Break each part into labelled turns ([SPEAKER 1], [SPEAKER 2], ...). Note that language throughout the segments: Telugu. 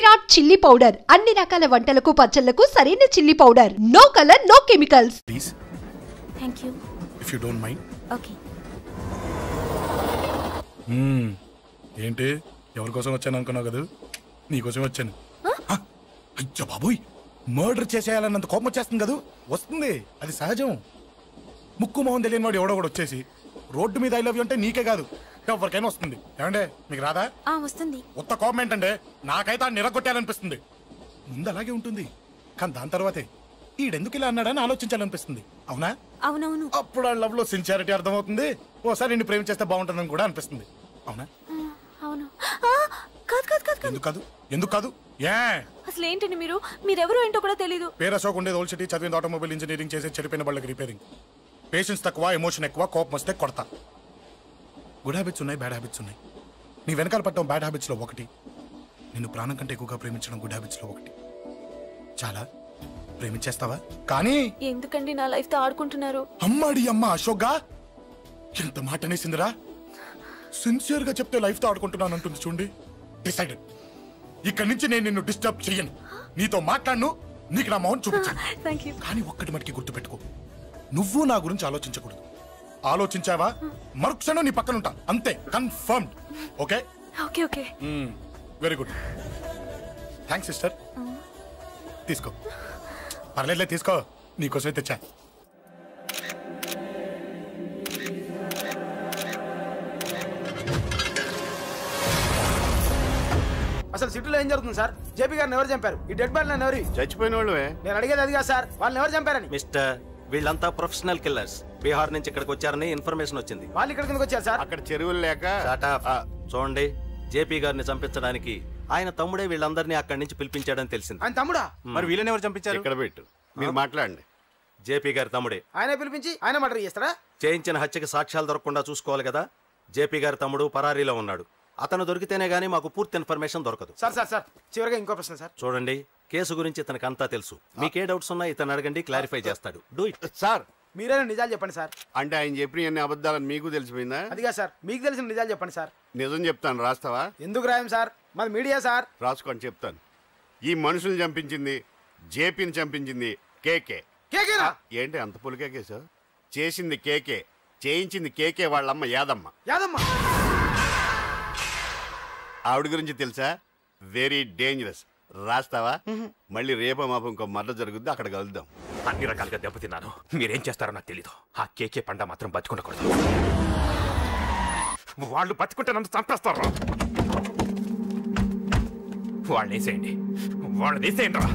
[SPEAKER 1] విరాట్ చిల్లీ పౌడర్ అన్ని రకాల వంటలకు పచ్చళ్లకు సరైన chilli powder. No colour no chemicals.
[SPEAKER 2] Please.
[SPEAKER 3] Thank you.
[SPEAKER 2] If you don't mind.
[SPEAKER 3] Okay.
[SPEAKER 2] ఏంటి ఎవరి కోసం వచ్చాను అనుకున్నావు కదా? నీకోసం వచ్చాను. అయ్యో బాబోయ్, మర్డర్ చేసేయాలన్నంత కోపం వచ్చేస్తుంది కదా. వస్తుంది, అది సహజం. ముక్కు మొహం తెలియని వాడు ఎవడో కూడా వచ్చేసి రోడ్డు మీద ఐ లవ్ యూ అంటే నీకే కాదు ఎవరికైనా వస్తుంది. ఏమంటే మీకు రాదా?
[SPEAKER 3] వస్తుంది.
[SPEAKER 2] ఉత్త కోపం ఏంటంటే నాకైతే ఆ నిరగొట్టాలనిపిస్తుంది. ముందు అలాగే ఉంటుంది, కానీ దాని తర్వాతే ఈడెందుకు ఇలా అన్నాడని ఆలోచించాలనిపిస్తుంది. అవునా?
[SPEAKER 3] అవునవును.
[SPEAKER 2] అప్పుడు ఆ లవ్ లో సిన్సియారిటీ అర్థమవుతుంది. ఓసారి నిన్ను ప్రేమించేస్తే బాగుంటుందని కూడా అనిపిస్తుంది. అవునా?
[SPEAKER 3] అవును. కాదు కాదు కాదు.
[SPEAKER 2] ఎందుకు కాదు? ఎందుకు కాదు? ఏ
[SPEAKER 3] అసలు ఏంటండి మీరెవరు ఏంటో కూడా తెలీదు.
[SPEAKER 2] పేరు అశోక్, ఉండేది ఓల్డ్ సిటీ, చదివింది ఆటోమొబైల్ ఇంజనీరింగ్, చేసే చెడిపోయిన వాళ్ళకి రిపేరింగ్. పేషెన్స్ తక్కువ, ఎమోషన్ ఎక్కువ, కోపం వస్తే కొడతా. గుడ్ హ్యాబిట్స్ ఉన్నాయి, బ్యాడ్ హ్యాబిట్స్ ఉన్నాయి. నీ వెనకాల పట్టడం బ్యాడ్ హ్యాబిట్స్ లో ఒకటి, నిన్ను ప్రాణం కంటే ఎక్కువగా ప్రేమించడం గుడ్ హ్యాబిట్స్ లో ఒకటి. చాలా ప్రేమించేస్తావా? కానీ
[SPEAKER 3] ఎందుకండి నా లైఫ్ తో ఆడుకుంటున్నారు?
[SPEAKER 2] అమ్మాడి అమ్మ అశోక్గా ఎంత మాట అనేసిందిరా. సిన్సియర్ గా చెప్తే లైఫ్ తో ఆడుకుంటున్నాను అంటుంది చూడండి. డిసైడెడ్, ఇక్కడి నుంచి నేను నిన్ను డిస్టర్బ్ చెయ్యను. నీతో మాట్లాడను, నీకు నా మౌన్ చూపించాను. కానీ ఒక్కటి మటుకి గుర్తుపెట్టుకో, నువ్వు నా గురించి ఆలోచించకూడదు. ఆలోచించావా మరుక్షణం నీ పక్కన ఉంటా, అంతే. Confirmed. Okay?
[SPEAKER 3] Okay okay.
[SPEAKER 2] Very good. Thanks sister. తీసుకో. పర్లేదులే, తీసుకో, నీకోసమే తెచ్చా.
[SPEAKER 4] అసలు సిటీలో ఏం జరుగుతుంది సార్? జేపీ గారిని ఎవరు చంపారు? ఈ డెడ్ బాడీ ఎవరు?
[SPEAKER 5] చచ్చిపోయిన వాళ్ళే.
[SPEAKER 4] నేను అడిగేది అది కాదు సార్, వాళ్ళని ఎవరు చంపారని.
[SPEAKER 6] మిస్టర్, వీళ్ళంతా ప్రొఫెషనల్ కిల్లర్స్. బీహార్ నుంచి ఇక్కడికి వచ్చారని ఇన్ఫర్మేషన్ వచ్చింది.
[SPEAKER 4] వాళ్ళు ఇక్కడ కిందకి వచ్చారు సార్.
[SPEAKER 5] అక్కడ చెరువులు లేక.
[SPEAKER 6] చూడండి, జేపీ గారిని చంపించడానికి ఆయన తమ్ముడే వీళ్ళందరినీ అక్కడి నుంచి పిలిపించాడని తెలిసింది.
[SPEAKER 4] ఆయన తమ్ముడా?
[SPEAKER 5] మరి వీళ్ళని ఎవరు చంపించారు? ఇక్కడ పెట్టు, మీరు మాట్లాడండి.
[SPEAKER 6] జేపీ గారి తమ్ముడే.
[SPEAKER 4] ఆయన పిలిపించి ఆయన మర్డర్ చేస్తారా?
[SPEAKER 6] చేయించిన హత్యకి సాక్ష్యాలు దొరకకుండా చూసుకోవాలి కదా. జేపీ గారి తమ్ముడు పరారీలో ఉన్నాడు. అతను దొరికితేనే గానీ మాకు పూర్తి ఇన్ఫర్మేషన్ దొరకదు.
[SPEAKER 4] సార్ సార్ సార్ చివరిగా ఇంకో ప్రశ్న సార్.
[SPEAKER 6] చూడండి, కేసు గురించి ఇతనికి అంతా తెలుసు. మీకే డౌట్స్ ఉన్నా ఇతను అడగండి, క్లారిఫై చేస్తాడు. Do it.
[SPEAKER 5] సార్
[SPEAKER 4] మీరే నిజాలు చెప్పండి సార్.
[SPEAKER 5] అంటే ఆయన చెప్పిన అన్ని అబద్ధాలని మీకు తెలిసిపోయిందా?
[SPEAKER 4] అదిగా సార్, మీకు తెలిసిన నిజాలు చెప్పండి సార్.
[SPEAKER 5] నిజం చెప్తాను, రాస్తావా?
[SPEAKER 4] ఎందుకు రాయం సార్, మాది మీడియా సార్.
[SPEAKER 5] రాసుకోండి, చెప్తాను. ఈ మనుషుల్ని చంపించింది, జేపీని చంపించింది కేకే.
[SPEAKER 4] కేకేనా?
[SPEAKER 5] ఏంటి అంత పులికేకే సార్? చేసింది కేకే, చేయించింది కేకే వాళ్ళమ్మ యాదమ్మ.
[SPEAKER 4] యాదమ్మ
[SPEAKER 5] ఆవిడ గురించి తెలుసా? Very dangerous. రాస్తావా? మళ్ళీ రేపో మాపం ఇంకో మర్ర జరుగుద్ది, అక్కడ కలుద్దాం.
[SPEAKER 7] అన్ని రకాలుగా దెబ్బతిన్నాను. మీరేం చేస్తారో నాకు తెలీదు. ఆ కేకే పండ మాత్రం బతుకుండకూడదు. వాళ్ళు బతుకుంటే నన్ను చంపేస్తారా? వాళ్ళని వేసేయండి, వాళ్ళని వేసేయండి రా.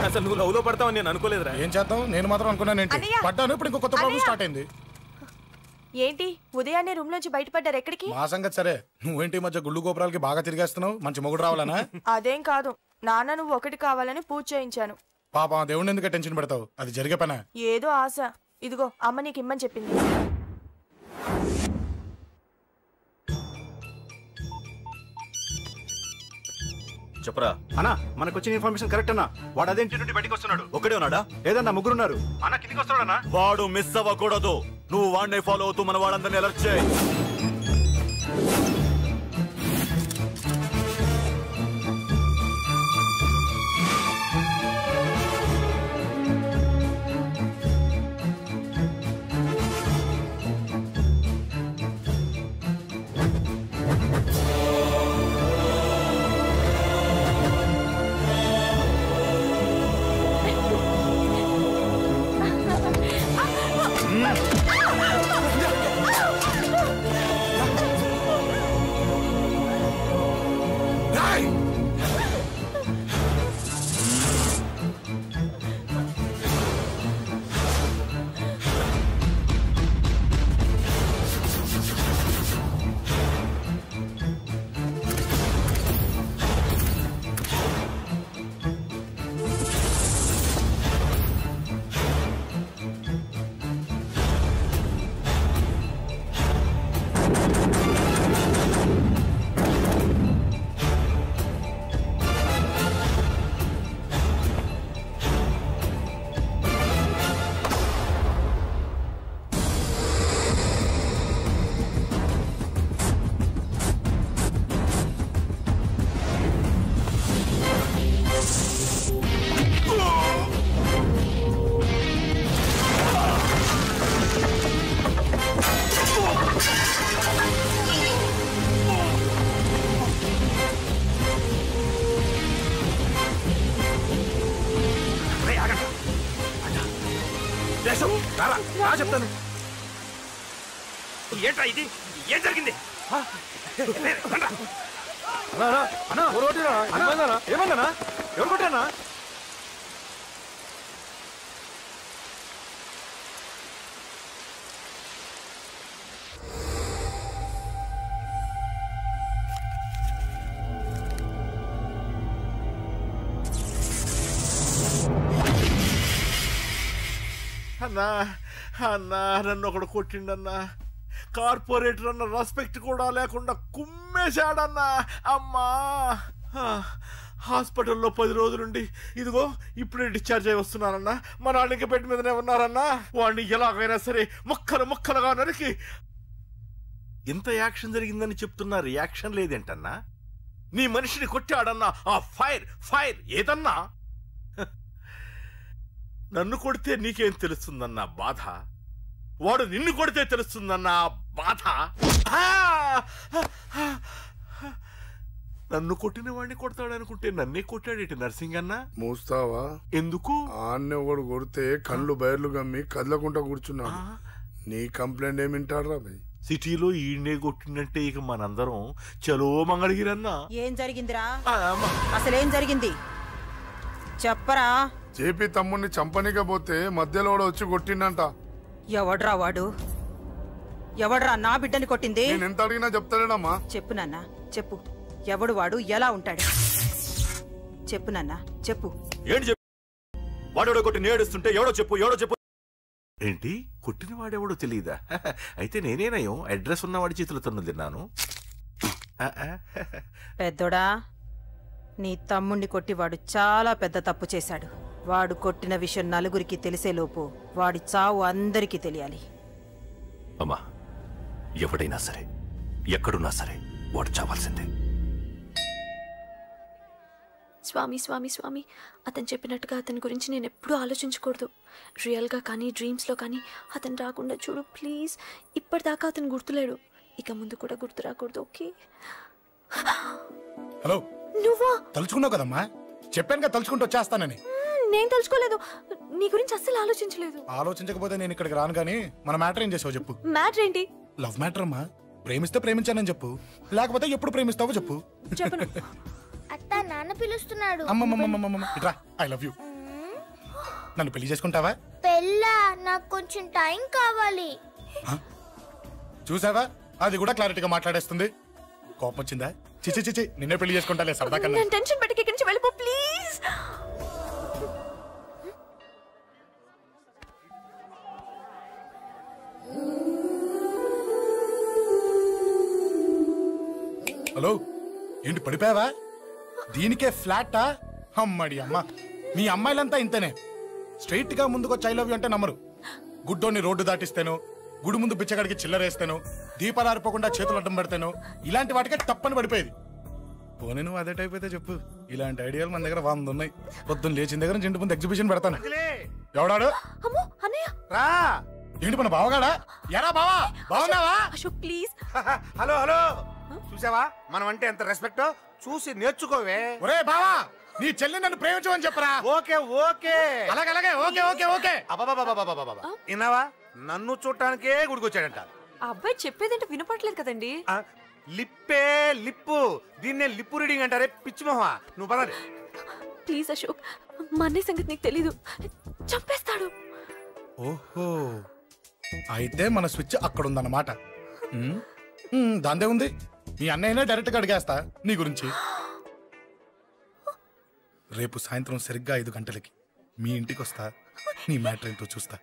[SPEAKER 6] అసలు నువ్వు లవ్ లో పడతావని నేను అనుకోలేదురా.
[SPEAKER 2] ఏం చేద్దాం, నేను మాత్రం అనుకున్నాను. ఏంటి పడ్డాను, ఇప్పుడు ఇంకో కొత్త ప్రాబ్లం స్టార్ట్ అయింది.
[SPEAKER 3] ఏంటి ఉదయాన్నే రూమ్ నుంచి బయటపడ్డారు? ఎక్కడికి?
[SPEAKER 2] మా సంగతి సరే, నువ్వేంటి మధ్య గుళ్ళు గోపురాలకి బాగా తిరిగేస్తున్నావు? మంచి మొగుడు రావాలనా?
[SPEAKER 3] అదేం కాదు నాన్న, నువ్వు ఒకటి కావాలని పూజ చేయించాను.
[SPEAKER 2] పాప దేవుడిని ఎందుకు టెన్షన్ పెడతావు? అది జరిగే పనా?
[SPEAKER 3] ఏదో ఆశ. ఇదిగో అమ్మ నీకు ఇమ్మని చెప్పింది.
[SPEAKER 6] చెప్పరా
[SPEAKER 8] అన్నా, మనకు వచ్చిన ఇన్ఫర్మేషన్ కరెక్ట్ అన్నా. వాడు అదేంటి నుండి బయటకు వస్తున్నాడు.
[SPEAKER 6] ఒక్కడే ఉన్నాడా?
[SPEAKER 8] ఏదన్నా ముగ్గురున్నారు.
[SPEAKER 7] అన్న కిందికి వస్తున్నాడన్నా.
[SPEAKER 6] వాడు మిస్ అవ్వకూడదు. నువ్వు వాడిని ఫాలో అవుతూ మన వాళ్ళందరినీ అలర్ట్ చేయి.
[SPEAKER 7] ఏంట్రా ఇది? ఏం జరిగింది?
[SPEAKER 8] ఏమన్నా ఎవరు కొట్టానా?
[SPEAKER 9] అన్నా అన్నా నన్ను ఒకడు కొట్టిండన్నా. కార్పొరేటర్ అన్న రెస్పెక్ట్ కూడా లేకుండా కుమ్మేశాడన్నా. అమ్మా హాస్పిటల్లో 10 రోజులుండి ఇదిగో ఇప్పుడే డిశ్చార్జ్ అయి వస్తున్నానన్నా. మా నాన్న ఇంకా బెడ్ మీదనే ఉన్నారన్నా. వాడిని ఎలాగైనా సరే ముక్కలుగా నరికి. ఇంత యాక్షన్ జరిగిందని చెప్తున్నా రియాక్షన్ లేదేంటన్నా? నీ మనిషిని కొట్టాడన్నా. ఆ ఫైర్ ఏదన్నా? నన్ను కొడితే నీకేం తెలుస్తుందన్నా బాధ, వాడు నిన్ను కొడితే తెలుస్తుందన్నా బాధ. నన్ను కొట్టిన వాడిని కొడతాడనుకుంటే నన్నే కొట్టాడేటి నర్సింగన్నా.
[SPEAKER 10] మూస్తావా?
[SPEAKER 9] ఎందుకు?
[SPEAKER 10] ఆన్నే ఒకడు కొడితే కళ్ళు బయర్లు గమ్మి కదలకుండా కూర్చున్నాడు. నీ కంప్లైంట్ ఏమింటారా భయ్?
[SPEAKER 9] సిటీలో ఈయనే కొట్టిందంటే ఇక మనందరం చలో మంగళగిరన్నా.
[SPEAKER 11] ఏం జరిగిందిరా? అసలేం జరిగింది చెప్పరా?
[SPEAKER 10] జేపీ తమ్ముడిని చంపనికపోతే మధ్యలో వచ్చి కొట్టిండంట.
[SPEAKER 11] ఎవడ్రా వాడు? ఎవడ్రా నా బిడ్డని కొట్టింది?
[SPEAKER 10] నేను ఎంత అడిగినా చెప్తానేనమ్మా.
[SPEAKER 11] చెప్పు నాన్న చెప్పు. ఎవడు వాడు? ఎలా ఉంటాడు? చెప్పు నాన్న చెప్పు.
[SPEAKER 8] ఏంటి చెప్పు? వాడెవడో కొట్టి నేడుస్తుంటే ఎవడో చెప్పు.
[SPEAKER 9] ఏంటి కొట్టిన వాడెవడో తెలియదా? అయితే నేనేనయం అడ్రస్ ఉన్నవాడి చేతులు తన్ను తిన్నాను.
[SPEAKER 11] పెద్దోడా, నీ తమ్ముణ్ణి కొట్టి వాడు చాలా పెద్ద తప్పు చేశాడు. వాడు కొట్టిన విషయం నలుగురికి తెలిసేలోపు వాడి చావు అందరికీ తెలియాలి.
[SPEAKER 8] అమ్మా, ఎవడైనా సరే ఎక్కడున్నా సరే వాడు చావాల్సిందే.
[SPEAKER 12] స్వామి స్వామి స్వామి, అతను చెప్పినట్టుగా అతని గురించి నేను ఎప్పుడూ ఆలోచించకూడదు. రియల్గా కానీ డ్రీమ్స్లో కానీ అతను రాకుండా చూడు ప్లీజ్. ఇప్పటిదాకా అతను గుర్తులేడు, ఇక ముందు కూడా గుర్తు రాకూడదు. ఓకే?
[SPEAKER 2] హలో,
[SPEAKER 12] నువ్వా?
[SPEAKER 2] తలుచుకున్నావు కదమ్మా, చెప్పాను కదా తలుచుకుంటూ వచ్చేస్తానని.
[SPEAKER 12] నేను తలుచుకోలేదు, నీ గురించి అస్సలు ఆలోచించలేదు.
[SPEAKER 2] ఆలోచించకపోతే నేను ఇక్కడికి రాను. కానీ మన మ్యాటర్ ఏం చేసావు చెప్పు.
[SPEAKER 12] మ్యాటర్ ఏంటి?
[SPEAKER 2] లవ్ మ్యాటర్ అమ్మా. ప్రేమిస్తే ప్రేమించానని చెప్పు, లేకపోతే ఎప్పుడు ప్రేమిస్తావో చెప్పు.
[SPEAKER 12] చెప్పను.
[SPEAKER 13] అత్త నాన్న పిలుస్తున్నాడు.
[SPEAKER 2] అమ్మమ్మమ్మమ్మమ్మ ఇట్రా, ఐ లవ్ యూ. నన్ను పెళ్లి చేసుకుంటావా?
[SPEAKER 13] పెళ్ళా? నాకు కొంచెం టైం కావాలి.
[SPEAKER 2] చూసావా, అది కూడా క్లారిటీగా మాట్లాడేస్తుంది. కోపం వచ్చిందా? చిచి చిచి, నిన్నే పెళ్లి చేసుకుంటాలే సరదా కన్నా.
[SPEAKER 12] నేను టెన్షన్ పెట్టి ఇక్కడి నుంచి వెళ్ళిపో ప్లీజ్.
[SPEAKER 2] హలో, ఏంటి పడిపోయావా? దీనికే ఫ్లాటా? అమ్మడి అమ్మ, మీ అమ్మాయిలంతా ఇంతనే. స్ట్రైట్ గా ముందుకొచ్చి ఐ లవ్ యూ అంటే నమ్మరు. గుడ్డోని రోడ్డు దాటిస్తాను, గుడి ముందు బిచ్చగాడికి చిల్లరేస్తాను, దీపాలు ఆరిపోకుండా చేతులు అడ్డం పెడతాను. ఇలాంటి వాటికే తప్పని పడిపోయేది. పోనీ నువ్వు అదే టైప్ అయితే చెప్పు. ఇలాంటి ఐడియాలు మన దగ్గర 100 ఉన్నాయి. పొద్దున్న లేచిన దగ్గర ఇంటి ముందు ఎగ్జిబిషన్ పెడతాను. ఎవడాడు?
[SPEAKER 4] రా.
[SPEAKER 2] ఏంటి మన బావగాడా? ఎరా బావా, బాగున్నావా?
[SPEAKER 12] అశోక్ ప్లీజ్.
[SPEAKER 4] హలో హలో, చూసావా మనం అంటే ఎంత రెస్పెక్ట్? చూసి నేర్చుకోవే.
[SPEAKER 2] ఒరే బావా, నీ చెల్లి నన్ను ప్రేమించమని చెప్పరా.
[SPEAKER 4] ఓకే ఓకే,
[SPEAKER 2] అలాగే ఓకే ఓకే ఓకే.
[SPEAKER 4] విన్నావా? నన్ను చూడటానికే గుడికొచ్చాడంట.
[SPEAKER 12] ఆ అబ్బాయి చెప్పేదంటే వినపడలేదు కదండి.
[SPEAKER 4] లిప్పే లిప్పు, దీన్నే లిప్పు రీడింగ్ అంటారే పిచ్చి మొహ. నువ్వు పదండి
[SPEAKER 12] ప్లీజ్ అశోక్, మా అన్నయ్య సంగతి నీకు తెలీదు, చంపేస్తాడు.
[SPEAKER 2] ఓహో, అయితే మన స్విచ్ అక్కడ ఉందన్నమాట. దాందే ఉంది, మీ అన్నయ్యనే డైరెక్ట్ గా అడిగేస్తా నీ గురించి. రేపు సాయంత్రం సరిగ్గా 5 గంటలకి మీ ఇంటికి వస్తా. నీ మ్యాటర్ ఏంటో చూస్తా.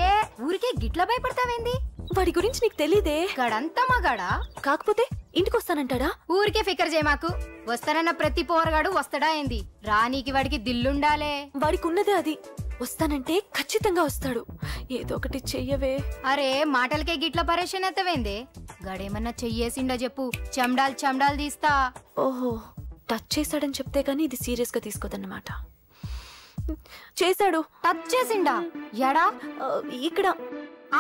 [SPEAKER 14] ఏ ఊరికే గిట్ల భయపడతావేంది?
[SPEAKER 12] వాడి గురించి నీకు తెలీదే.
[SPEAKER 14] గడంతా మగాడా?
[SPEAKER 12] కాకపోతే ఇంటికి వస్తానంటాడా?
[SPEAKER 14] ఊరికే ఫికర్ చేయమాకు. వస్తానన్న ప్రతి పోరగాడు వస్తాడా ఏంది? రానీకి వాడికి దిల్లుండాలే.
[SPEAKER 12] వాడికి ఉన్నదే అది. వస్తానంటే ఖచ్చితంగా వస్తాడు. ఏదో ఒకటి చెయ్యవే.
[SPEAKER 14] అరే మాటలకే గిట్ల పరేషన్ ఎత్తవేంది? గడేమన్నా చెయ్యేసిండో చెప్పు, చెమ్డాల్ తీస్తా.
[SPEAKER 12] ఓహో, టచ్ చేశాడని చెప్తే గానీ ఇది సీరియస్ గా తీసుకోదన్నమాట. చేశాడు.
[SPEAKER 14] టచ్ చేసిండా? ఎడా?
[SPEAKER 12] ఇక్కడ.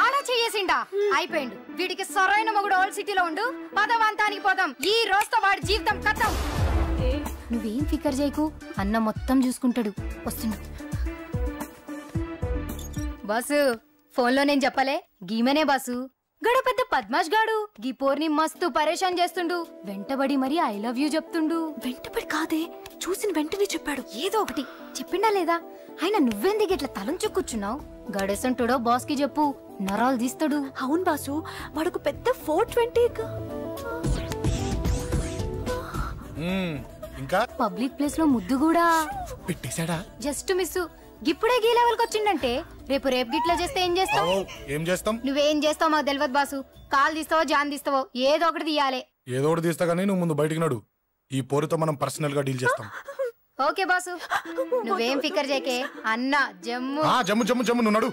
[SPEAKER 14] ఆడా చెయ్యేసిండా? అయిపోయిండు. వీడికి సరైన మొగుడు ఓల్డ్ సిటీలో ఉండు. పదవంతానికి పోదాం. ఈ రోజుతో వాడి జీవితం కథం. నువ్వేం ఫికర్ చేయకు, అన్న మొత్తం చూసుకుంటాడు. వస్తున్నా. బస్సు ఫోన్లో నేను చెప్పలే గీమనే బాసు గడ పెద్ద పద్మాష్ గాడు గీ పోర్ని మస్తు పరేషాన్ చేస్తుండు వెంటబడి మరి ఐ లవ్ యూ చెప్తుండు
[SPEAKER 12] వెంటబడి కాదే చూసిన వెంటనే చెప్పాడు
[SPEAKER 14] ఏదో ఒకటి చెప్పిండా లేదా ఆయన నువ్వెందుకు ఇట్లా తలంచు కూర్చున్నావు గడేసంటుడో బాస్ కి చెప్పు నరాలు తీస్తాడు
[SPEAKER 12] అవును బాసు వాడుకు పెద్ద 420
[SPEAKER 2] ఇంకా
[SPEAKER 14] పబ్లిక్ ప్లేస్ లో ముద్దు కూడా
[SPEAKER 2] పెట్టేశాడా
[SPEAKER 14] జస్ట్ మిస్ ఇప్పుడే గీ లెవెల్ కి వచ్చిండంటే రేపు గిట్లా చేస్తే ఏం చేస్తావు
[SPEAKER 2] ఏం చేస్తాం
[SPEAKER 14] నువ్వేం చేస్తావు మాకు తెలియదు బాసు కాల్ తీస్తావో జాన్ తీస్తావో ఏదో ఒకటి తీయాలి
[SPEAKER 2] ఏదో ఒకటి తీస్తా గానీ నువ్వు ముందు బయటికి నడు ఈ పోరుతో మనం పర్సనల్ గా డీల్ చేస్తాం
[SPEAKER 14] ఓకే బాసు నువ్వేం ఫికర్ చేకే అన్న జమ్ము
[SPEAKER 2] జమ్ము జమ్ము జమ్ము నువ్వు నడు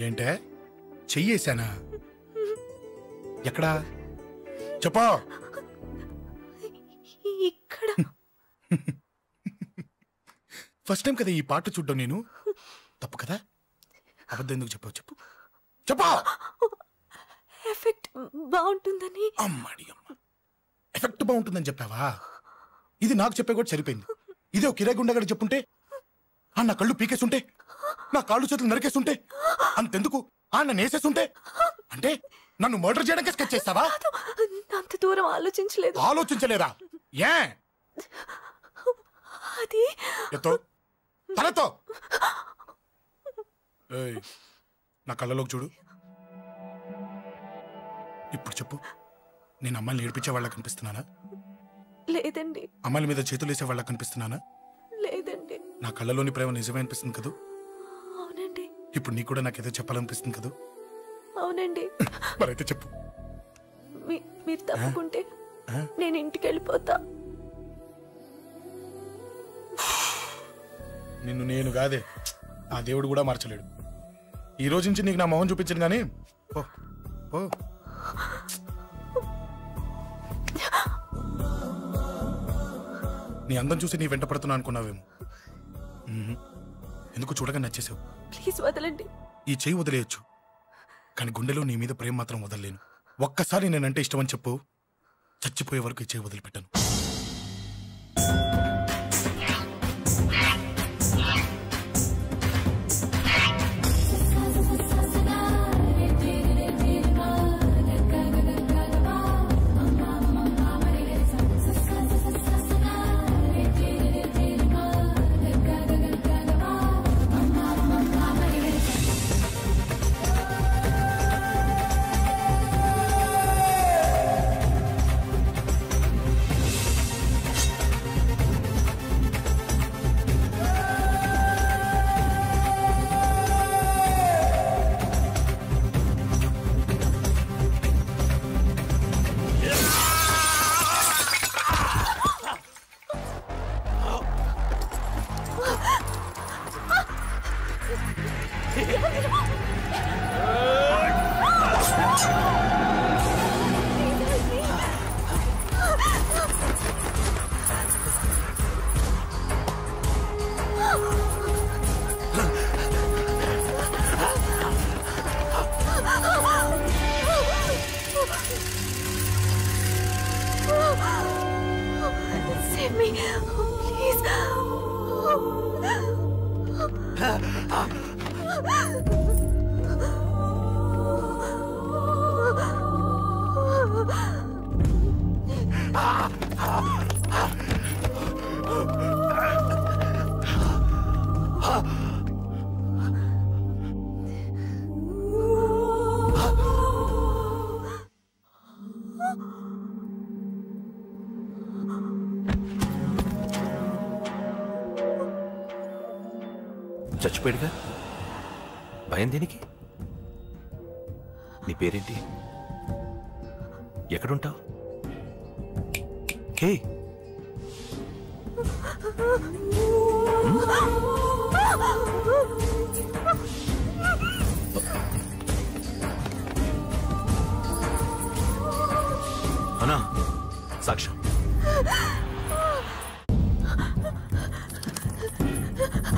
[SPEAKER 2] ఏంటే చెయ్యేశానా ఎక్కడా చెప్పా
[SPEAKER 12] ఇక్కడ
[SPEAKER 2] ఫస్ట్ టైం కదా ఈ పాట చూడ్డం నేను తప్పు కదా అబద్ధం ఎందుకు చెప్పావు చెప్పు చెప్పా
[SPEAKER 12] ఎఫెక్ట్ బాగుంటుందని
[SPEAKER 2] అమ్మాడి అమ్మ ఎఫెక్ట్ బాగుంటుందని చెప్పావా ఇది నాకు చెప్పే కూడా సరిపోయింది ఇదే ఒక కిరాయి గుండెగాడు చెప్పుంటే నా కళ్ళు పీకేస్తుంటే నా కాళ్ళు చేతులు నరికేస్తుంటే అంతెందుకు నన్ను వేసేస్తుంటే అంటే నన్ను మర్డర్ చేయడానికి స్కెచ్ చేస్తావా
[SPEAKER 12] అంత దూరం
[SPEAKER 2] ఆలోచించలేదా ఏ
[SPEAKER 12] అది
[SPEAKER 2] ఎత్తో తలతో నా కళ్ళలోకి చూడు ఇప్పుడు చెప్పు నేను అమ్మాయిని ఏడిపించే వాళ్ళకి కనిపిస్తున్నానా
[SPEAKER 12] లేదండి
[SPEAKER 2] అమ్మాయిల మీద చేతులు వేసే వాళ్ళకి కనిపిస్తున్నానా
[SPEAKER 12] లేదండి
[SPEAKER 2] నా కళ్ళలోని ప్రేమ నిజమే అనిపిస్తుంది కదా
[SPEAKER 12] అవునండి
[SPEAKER 2] ఇప్పుడు నీకు కూడా నాకేదో చెప్పాలనిపిస్తుంది కదా
[SPEAKER 12] అవునండి
[SPEAKER 2] మరైతే చెప్పు
[SPEAKER 12] మీరు తప్పుకుంటే నేను ఇంటికి వెళ్ళిపోతా
[SPEAKER 2] నిన్ను నేను కాదే ఆ దేవుడు కూడా మార్చలేడు ఈ రోజు నుంచి నీకు నా మొహం చూపించను కానీ నీ అందం చూసి నీ వెంట పడుతున్నా అనుకున్నావేమో ఎందుకు చూడగా నచ్చేసావు
[SPEAKER 12] ప్లీజ్ వదలండి
[SPEAKER 2] ఈ చెయ్యి వదిలేయచ్చు కానీ గుండెలో నీ మీద ప్రేమ మాత్రం వదలలేను ఒక్కసారి నేనంటే ఇష్టమని చెప్పు చచ్చిపోయే వరకు ఈ చెయ్యి వదిలిపెట్టాను
[SPEAKER 12] Save me, please.
[SPEAKER 7] చచ్చిపోయాడుగా భయం దేనికి నీ పేరేంటి ఎక్కడుంటావు హే అన్నా సాక్ష్యం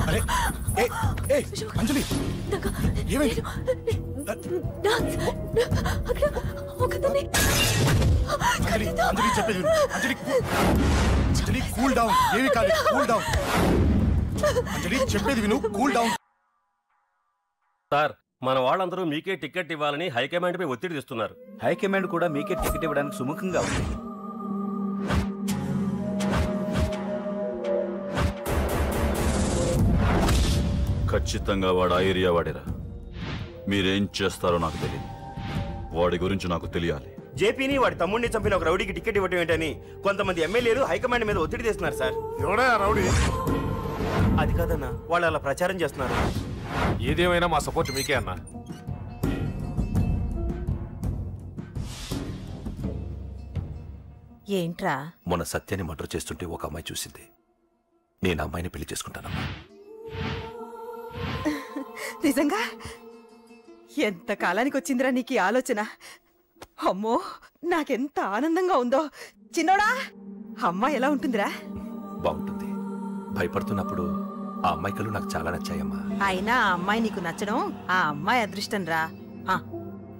[SPEAKER 2] అరే అంజలి ఏమైంది అంజలి చెప్పేది అంజలి అంజలి కూల్ డౌన్. ఏమి కాలేదు, కూల్ డౌన్. అంజలి చెప్పేది విను, కూల్ డౌన్.
[SPEAKER 15] సార్, మన వాళ్ళందరూ మీకే టికెట్ ఇవ్వాలని హైకమాండ్ పై ఒత్తిడి తెస్తున్నారు.
[SPEAKER 8] హైకమాండ్ కూడా మీకే టికెట్ ఇవ్వడానికి సుముఖంగా ఉంది.
[SPEAKER 16] ఖచ్చితంగా వాడు ఆ ఏరియా వాడేరా. మీరేం చేస్తారో నాకు తెలియదు. వాడి గురించి నాకు తెలియాలి.
[SPEAKER 4] జేపీని వాడి తమ్ముడిని చంపిన ఒక రౌడీకి టికెట్ ఇవ్వటం ఏంటని కొంతమంది ఎమ్మెల్యేలు హైకమాండ్ మీద ఒత్తిడి తెస్తున్నారు సార్.
[SPEAKER 2] ఎవడా రౌడీ?
[SPEAKER 4] అది కాదన్నా, వాళ్ళు అలా ప్రచారం చేస్తున్నారు.
[SPEAKER 7] ఏదేమైనా మా సపోర్ట్ మీకే అన్నా.
[SPEAKER 11] ఏంట్రా?
[SPEAKER 17] మొన్న సత్యాన్ని మర్డర్ చేస్తుంటే ఒక అమ్మాయి చూసింది. నేను అమ్మాయిని పెళ్లి చేసుకుంటానమ్మా.
[SPEAKER 11] నిజంగా? ఎంత కాలానికి వచ్చిందిరా నీకు ఈ ఆలోచన? అమ్మో, నాకెంత ఆనందంగా ఉందో. చిన్నోడా, అమ్మాయి ఎలా ఉంటుందిరా?
[SPEAKER 17] బాగుంటుంది. భయపడుతున్నప్పుడు ఆ అమ్మాయి కళ్ళు నాకు చాలా నచ్చాయమ్మా.
[SPEAKER 11] అయినా ఆ అమ్మాయి నీకు నచ్చడం ఆ అమ్మాయి అదృష్టం రా.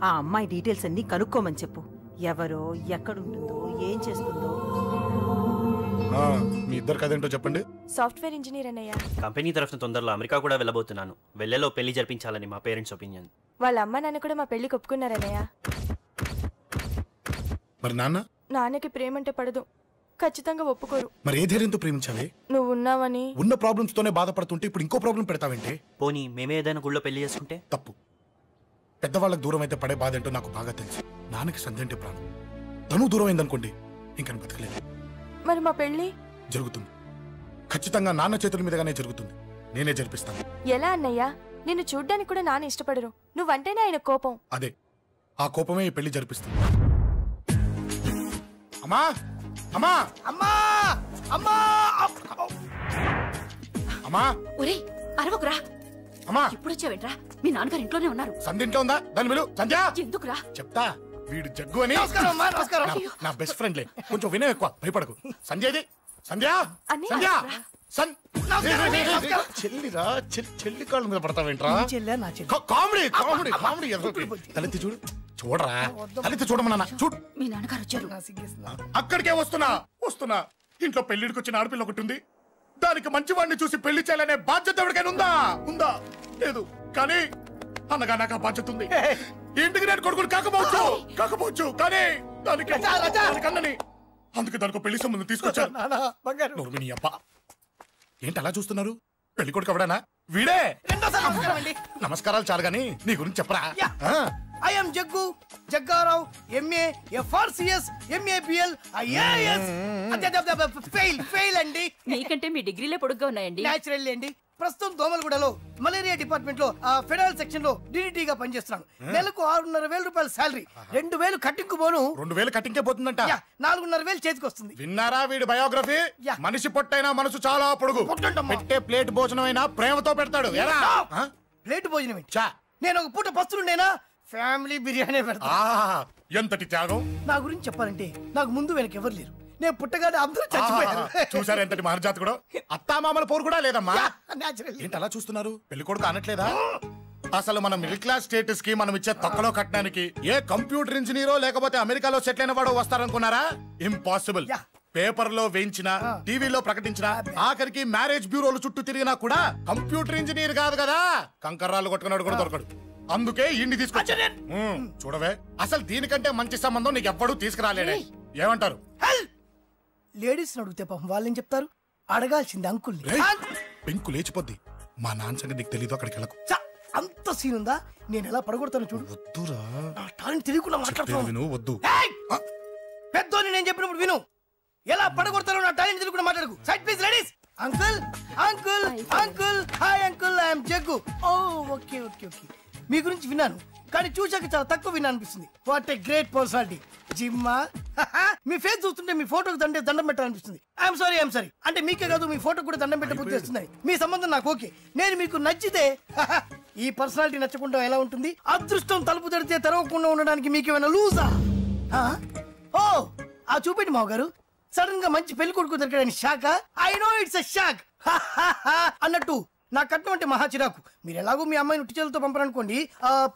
[SPEAKER 11] ఆ అమ్మాయి డీటెయిల్స్ అన్ని కనుక్కోమని చెప్పు. ఎవరో, ఎక్కడుంటుందో, ఏం చేస్తుందో.
[SPEAKER 2] మీ ఇద్దరు కదేంటో చెప్పండి.
[SPEAKER 3] సాఫ్ట్వేర్ ఇంజనీర్ అన్నయ్య.
[SPEAKER 18] కంపెనీ తరఫున తొందరలో అమెరికా కూడా వెళ్ళబోతున్నాను. వెళ్ళేలో పెళ్లి జరిపించాలని మా పేరెంట్స్ ఒపీనియన్.
[SPEAKER 3] వాళ్ళ అమ్మ నాన్న కూడా మా పెళ్లికి ఒప్పుకున్నారన్నయ్య.
[SPEAKER 2] మరి నాన్న?
[SPEAKER 3] నాన్నకి ప్రేమంటే పడదు, ఖచ్చితంగా ఒప్పుకోరు.
[SPEAKER 2] మరి ఏ ధైర్యంతో ప్రేమించావే?
[SPEAKER 3] నువ్వు ఉన్నావని.
[SPEAKER 2] ఉన్న ప్రాబ్లమ్స్ తోనే బాధపడుతుంటే ఇప్పుడు ఇంకో ప్రాబ్లం పెడతావేంటి?
[SPEAKER 18] పోనీ మేమే ఏదైనా గుళ్ళో పెళ్లి చేసుకుంటే?
[SPEAKER 2] తప్పు. పెద్దవాళ్ళకి దూరం అయితే పడే బాధ ఏంటో నాకు బాగా తెలుసు. నాన్నకి సంధ్య అంటే ప్రాణం. తను దూరం అయిందనుకోండి, ఇంకా బతకలేదు.
[SPEAKER 3] మరి మా పెళ్లి
[SPEAKER 2] జరుగుతుంది. ఖచ్చితంగా నాన్న చేతుల మీదగానే జరుగుతుంది. నేనే జరిపిస్తాను.
[SPEAKER 3] ఎలా అన్నయ్యా? నిన్ను చూడ్డానికి కూడా నాన్న ఇష్టపడరు. నువ్వంటేనే ఆయన కోపం.
[SPEAKER 2] అదే, ఆ కోపమే ఈ పెళ్లి జరిపిస్తుంది. అమ్మా, అమ్మా,
[SPEAKER 19] అమ్మా, అమ్మా,
[SPEAKER 2] అమ్మా.
[SPEAKER 20] ఒరేయ్, అరవకురా.
[SPEAKER 2] అమ్మా,
[SPEAKER 20] ఇప్పుడు వచ్చావేంట్రా? మీ నాన్నగారు ఇంట్లోనే ఉన్నారు.
[SPEAKER 2] సంధ్య ఇంట్లో ఉందా? దాని విలు. సంధ్య
[SPEAKER 20] ఎందుకురా?
[SPEAKER 2] చెప్తా. వీడు జగ్గు అని
[SPEAKER 19] నమస్కారం.
[SPEAKER 2] నా బెస్ట్ ఫ్రెండ్లే. కొంచెం వినయం ఎక్కువ, భయపడకు. సంధ్యది. సంధ్య, సంధ్య, చెల్లిరా. చెల్లి కాళ్ళ మీద పడతావేంట్రా? Comedy comedy comedy. తలెత్తి చూడు. చూడరా, తలెత్తి చూడమన్నా. చూడు,
[SPEAKER 20] మీ నాన్నగారు వచ్చారు.
[SPEAKER 2] అక్కడికే వస్తున్నా. ఇంట్లో పెళ్లిడికి వచ్చిన ఆడపిల్ల ఒకటి ఉంది. దానికి మంచివాడిని చూసి పెళ్లి చేయాలనే బాధ్యత ఎవరికైనా ఉందా? లేదు. కానీ అనగా నాకు ఆ బాధ్యత ఉంది. ఇంటికి నేను కొడుకుని కాకపోవచ్చు కానీ దానికి అన్నని. అందుకే దానికి పెళ్లి సంబంధం తీసుకొచ్చాను. అబ్బా, ఏంటి అలా చూస్తున్నారు? పెళ్లి కొడుకు ఎవడనా? వీడే. నమస్కారాలు చాలు గాని నీ గురించి చెప్పరా.
[SPEAKER 19] I am Jaggu, Jaggarao, MA, FRCS, MABL, IAS. Fail అండి.
[SPEAKER 20] మీకంటే మీ డిగ్రీలే పొడుగ్గా ఉన్నాయండి.
[SPEAKER 19] నేచురల్ అండి. ప్రస్తుతం దోమలగూడలో మలేరియా డిపార్ట్మెంట్ లో ఫెడరల్ సెక్షన్ లో DDT గా పనిచేస్తున్నాను. నెలకు 6,500 రూపాయల శాలరీ, 2,000 కట్టింగ్ పోను.
[SPEAKER 2] 2,000 కట్టింగ్కే పోతుందంట.
[SPEAKER 19] 4,500 చేతికి వస్తుంది.
[SPEAKER 2] విన్నారా వీడి బయోగ్రఫీ? మనిషి పొట్టైనా మనసు చాలా పొడుగు. పెట్టే ప్లేట్ భోజనం అయినా ప్రేమతో పెడతాడు.
[SPEAKER 19] ప్లేట్ భోజనం నేను ఒక పూట పస్తులుండేనా? ఫ్యామిలీ బిర్యానీ పెడతా.
[SPEAKER 2] ఎంతటి త్యాగం!
[SPEAKER 19] నా గురించి చెప్పాలంటే నాకు ముందు వెనక ఎవరు లేరు. నేను పుట్టగానే అందరూ చచ్చిపోయారు.
[SPEAKER 2] చూసారు ఎంతటి మహర్జాత్ కూడా. అత్తామామల పోరు కూడా లేదమ్మా. ఏంటి అలా చూస్తున్నారు? పెళ్లి కొడుకు అనట్లేదా? అసలు మన మిడిల్ క్లాస్ స్టేటస్ కి మనం ఇచ్చే తక్కువలో కట్టడానికి ఏ కంప్యూటర్ ఇంజనీరో లేకపోతే అమెరికాలో సెటిల్ అయిన వాడు వస్తారనుకున్నారా? ఇంపాసిబుల్. పేపర్ లో వేయించిన, టీవీలో ప్రకటించిన, ఆఖరికి మ్యారేజ్ బ్యూరోలు చుట్టూ తిరిగినా కూడా కంప్యూటర్ ఇంజనీర్ కాదు కదా, కంకర్రాలు కొట్టుకున్నాడు కూడా దొరకడు. అందుకే ఇండి తీసుకొచ్చా. చూడవే, అసలు దీనికంటే మంచి సంబంధం నీకు ఎవ్వడూ తీసుకురాలేడే. ఏమంటారు?
[SPEAKER 19] లేడీస్ అడిగితే పాపం వాళ్ళేం చెప్తారు? అడగాల్సింది అంకుల్.
[SPEAKER 2] పెంకు లేచిపోద్ది. మా నాన్న సంగతి నీకు తెలీదు. అక్కడికి వెళ్ళకు.
[SPEAKER 19] అంత సీన్ ఉందా? నేను ఎలా పడగొడతాను చూడు.
[SPEAKER 2] వద్దురా,
[SPEAKER 19] టాలెంట్ తెలియకుండా మాట్లాడుతున్నాను.
[SPEAKER 2] వద్దు.
[SPEAKER 19] పెద్దోని నేను చెప్పినప్పుడు విను. ఎలా పడగొడతారో నా టాలెంట్ తెలియకుండా మాట్లాడకు. Side please ladies. Uncle, uncle, uncle. Hi uncle, I'm Jaggu. Oh okay okay okay. మీ గురించి విన్నాను, కానీ చూశాక చాలా తక్కువ విన్నా అనిపిస్తుంది. What a great personality. జిమ్మా, మీ ఫేస్ చూస్తుంటే మీ ఫోటోకి దండం పెట్టాలనిపిస్తుంది. ఐఎమ్ సారీ అంటే మీకే కాదు, మీ ఫోటో కూడా దండం పెట్టబుద్ధి చేస్తున్నాయి. మీ సంబంధం నాకు ఓకే. నేను మీకు నచ్చితే, ఈ పర్సనాలిటీ నచ్చకుండా ఎలా ఉంటుంది? అదృష్టం తలుపు తెరితే తెరవకుండా ఉండడానికి మీకేమైనా లూజా? ఓ, ఆ చూపెట్టి మావ గారు. సడన్ గా మంచి పెళ్లి కొడుకు దొరికాడని shock. I know it's a shock అన్నట్టు నా కట్నం అంటే మహా చిరాకు. మీరు ఎలాగో మీ అమ్మాయిని ఉట్టి చేతులతో పంపరనుకోండి,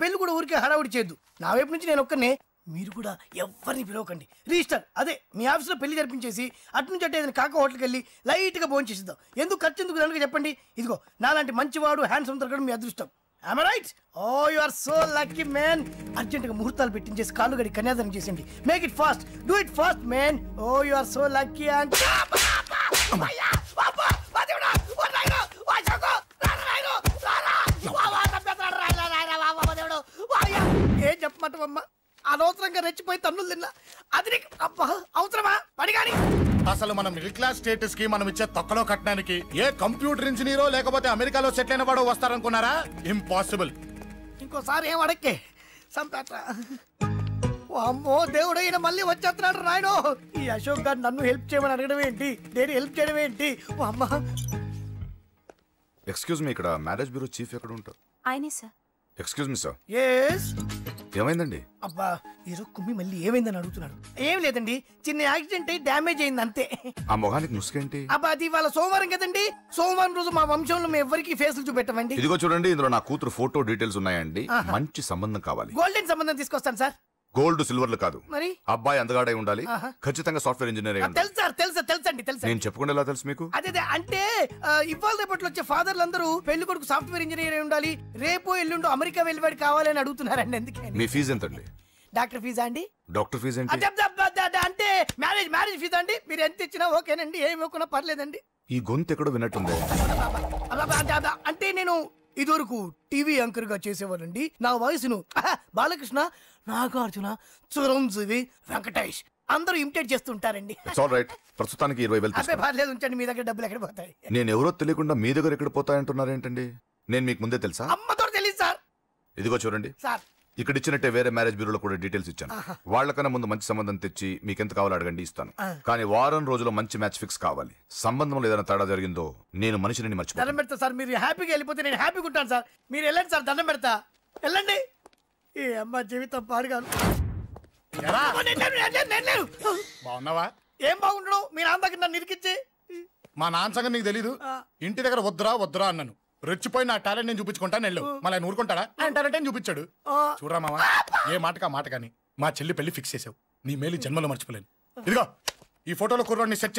[SPEAKER 19] పెళ్లి కూడా ఊరికే హడావుడి చేయొద్దు. నా వైపు నుంచి నేను ఒక్కనే. మీరు కూడా ఎవరిని పిలవకండి. రిజిస్టర్ అదే మీ ఆఫీస్లో పెళ్లి జరిపించేసి అటు నుంచి అంటే ఏదైనా కాక హోటల్కి వెళ్ళి లైట్గా భోజనం చేసిద్దాం. ఎందుకు ఖర్చు ఎందుకు కనుక చెప్పండి. ఇదిగో నాలాంటి మంచివాడు హ్యాండ్సమ్ దొరకడం మీ అదృష్టం. Am I right? Oh, you are so lucky, man. అర్జెంటుగా ముహూర్తాలు పెట్టించేసి కాళ్ళు గడి కన్యాదానం చేసేయండి. Make it fast. Do it fast, man. Oh, you are so lucky. And ఏం చెప్పమంటావమ్మా? అనవసరంగా రెచ్చిపోయి తన్నులు తిన్నా. అది నీకు అబ్బా అవసరమా? పడిగాని
[SPEAKER 2] అసలు మనం మిడిల్ క్లాస్ స్టేటస్ కి మనం ఇచ్చే తొక్కలో కట్టడానికి ఏ కంప్యూటర్ ఇంజనీరో లేకపోతే అమెరికాలో సెటిల్ అయిన వాడు వస్తారనుకున్నారా? ఇంపాసిబుల్.
[SPEAKER 19] ఇంకోసారి ఏం అడక్కే సంపేట. అమ్మో దేవుడు, ఈయన మళ్ళీ వచ్చేస్తున్నాడు రాయడు. ఈ అశోక్ గారు నన్ను హెల్ప్ చేయమని అడగడం ఏంటి, నేను హెల్ప్ చేయడం ఏంటి? అమ్మ
[SPEAKER 21] ఎక్స్క్యూజ్ మీ, ఇక్కడ మ్యారేజ్ బ్యూరో చీఫ్ ఎక్కడ ఉంటారు?
[SPEAKER 12] ఆయనే sir.
[SPEAKER 21] Excuse me sir.
[SPEAKER 19] Yes.
[SPEAKER 21] ఏమైందండి?
[SPEAKER 19] అబ్బా ఈరోజు కుమ్మి మళ్ళీ ఏమైందని అడుగుతున్నాడు. ఏం లేదండి, చిన్న యాక్సిడెంట్ అయ్యి డ్యామేజ్ అయింది అంతే.
[SPEAKER 21] ఆ మొహానికి ముసుకేంటి?
[SPEAKER 19] అబ్బా అది ఇవాళ సోమవారం కదండి. సోమవారం రోజు మా వంశంలో మేము ఎవరికి ఫేసులు చూపెట్టమండి.
[SPEAKER 21] ఇదిగో చూడండి, ఇందులో నా కూతురు ఫోటో డీటెయిల్స్ ఉన్నాయండి.
[SPEAKER 19] ఆహా.
[SPEAKER 21] మంచి సంబంధం కావాలి.
[SPEAKER 19] గోల్డెన్ సంబంధం తీసుకొస్తాను సార్.
[SPEAKER 21] గోల్డ్ సిల్వర్లు కాదు.
[SPEAKER 19] మరి
[SPEAKER 21] అబ్బాయి అందగాడై ఉండాలి.
[SPEAKER 19] ఆహా.
[SPEAKER 21] ఖచ్చితంగా సాఫ్ట్వేర్ ఇంజనీర్ అయి ఉండాలి.
[SPEAKER 19] తెలుసు సార్, తెలుసండి తెలుసండి.
[SPEAKER 21] నేను చెప్పుకుంటే ఎలా తెలుసు మీకు?
[SPEAKER 19] అదే అంటే ఇవాళ రేపట్లో వచ్చే ఫాదర్లు అందరూ పెళ్లి కొడుకు సాఫ్ట్వేర్ ఇంజనీర్ అయి ఉండాలి, రేపు ఎల్లుండు అమెరికా వెళ్ళివాడు కావాలని అడుగుతున్నారండి. అందుకే
[SPEAKER 21] మీ ఫీజు ఎంతండి?
[SPEAKER 19] డాక్టర్ ఫీజా అండి?
[SPEAKER 21] డాక్టర్ ఫీజు ఏంటి?
[SPEAKER 19] అంటే మ్యారేజ్ ఫీజా అండి. మీరు ఎంత ఇచ్చినా ఓకేనండి, ఏమి ఇవ్వకున్నా పర్లేదండి.
[SPEAKER 21] ఈ గొంతు ఎక్కడో విన్నట్టుంది.
[SPEAKER 19] అంటే నేను ఇదివరకు టీవీ యాంకర్ గా చేసేవాడండి. నా వయసును బాలకృష్ణ, నాగార్జున, చిరంజీవి, వెంకటేష్ అందరూ ఇమిటేట్ చేస్తుంటారండి.
[SPEAKER 21] ప్రస్తుతానికి 20,000
[SPEAKER 19] అదే పర్లేదు, ఉంచండి. మీ దగ్గర డబ్బులు ఎక్కడ పోతాయి?
[SPEAKER 21] నేను ఎవరో తెలియకుండా మీ దగ్గర ఎక్కడ పోతాయంటున్నారు ఏంటండి? నేను మీకు ముందే తెలుసా?
[SPEAKER 19] అమ్మతో తెలియదు సార్.
[SPEAKER 21] ఇదిగో చూడండి
[SPEAKER 19] సార్,
[SPEAKER 21] ఇక్కడ ఇచ్చినట్టే వేరే మ్యారేజ్ బ్యూరోలో కూడా డీటెయిల్స్ ఇచ్చాను. వాళ్ళకన్నా ముందు మంచి సంబంధం తెచ్చి మీకు ఎంత కావాలో అడగండి, ఇస్తాను. కానీ వారం రోజుల్లో మంచి మ్యాచ్ ఫిక్స్ కావాలి. సంబంధంలో ఏదైనా తేడా జరిగిందో నేను మనిషిని మర్చిపోతాను.
[SPEAKER 19] దండం పెడతా సార్. మీరు హ్యాపీగా వెళ్ళిపోతే నేను హ్యాపీగా ఉంటాను సార్. మీరు వెళ్ళండి సార్, దండం పెడతా. వెళ్ళండి. ఏ అమ్మ జీవితం పాడుగాను.
[SPEAKER 2] బాగున్నావా?
[SPEAKER 19] ఏం బాగుండడం, మీ నాన్న దగ్గర నన్ను ఇరికిచ్చి.
[SPEAKER 2] మా నాన్న సంగతి నీకు తెలీదు. ఇంటి దగ్గర వద్దురా అన్నాను. రెచ్చిపోయి నా టాలెంట్ నేను చూపించుకుంటాను వెళ్ళు. మళ్ళీ ఆయన ఊరుకుంటాడా? ఆయన టాలెంట్ చూపించాడు. చూడరా మామ, ఏ మాటకా మాట కానీ మా చెల్లి పెళ్లి ఫిక్స్ చేసావు. నీ మేలు జన్మలో మర్చిపోలేను. ఇదిగో ఈ ఫోటోలో కుర్రాడిని సెట్ చేసి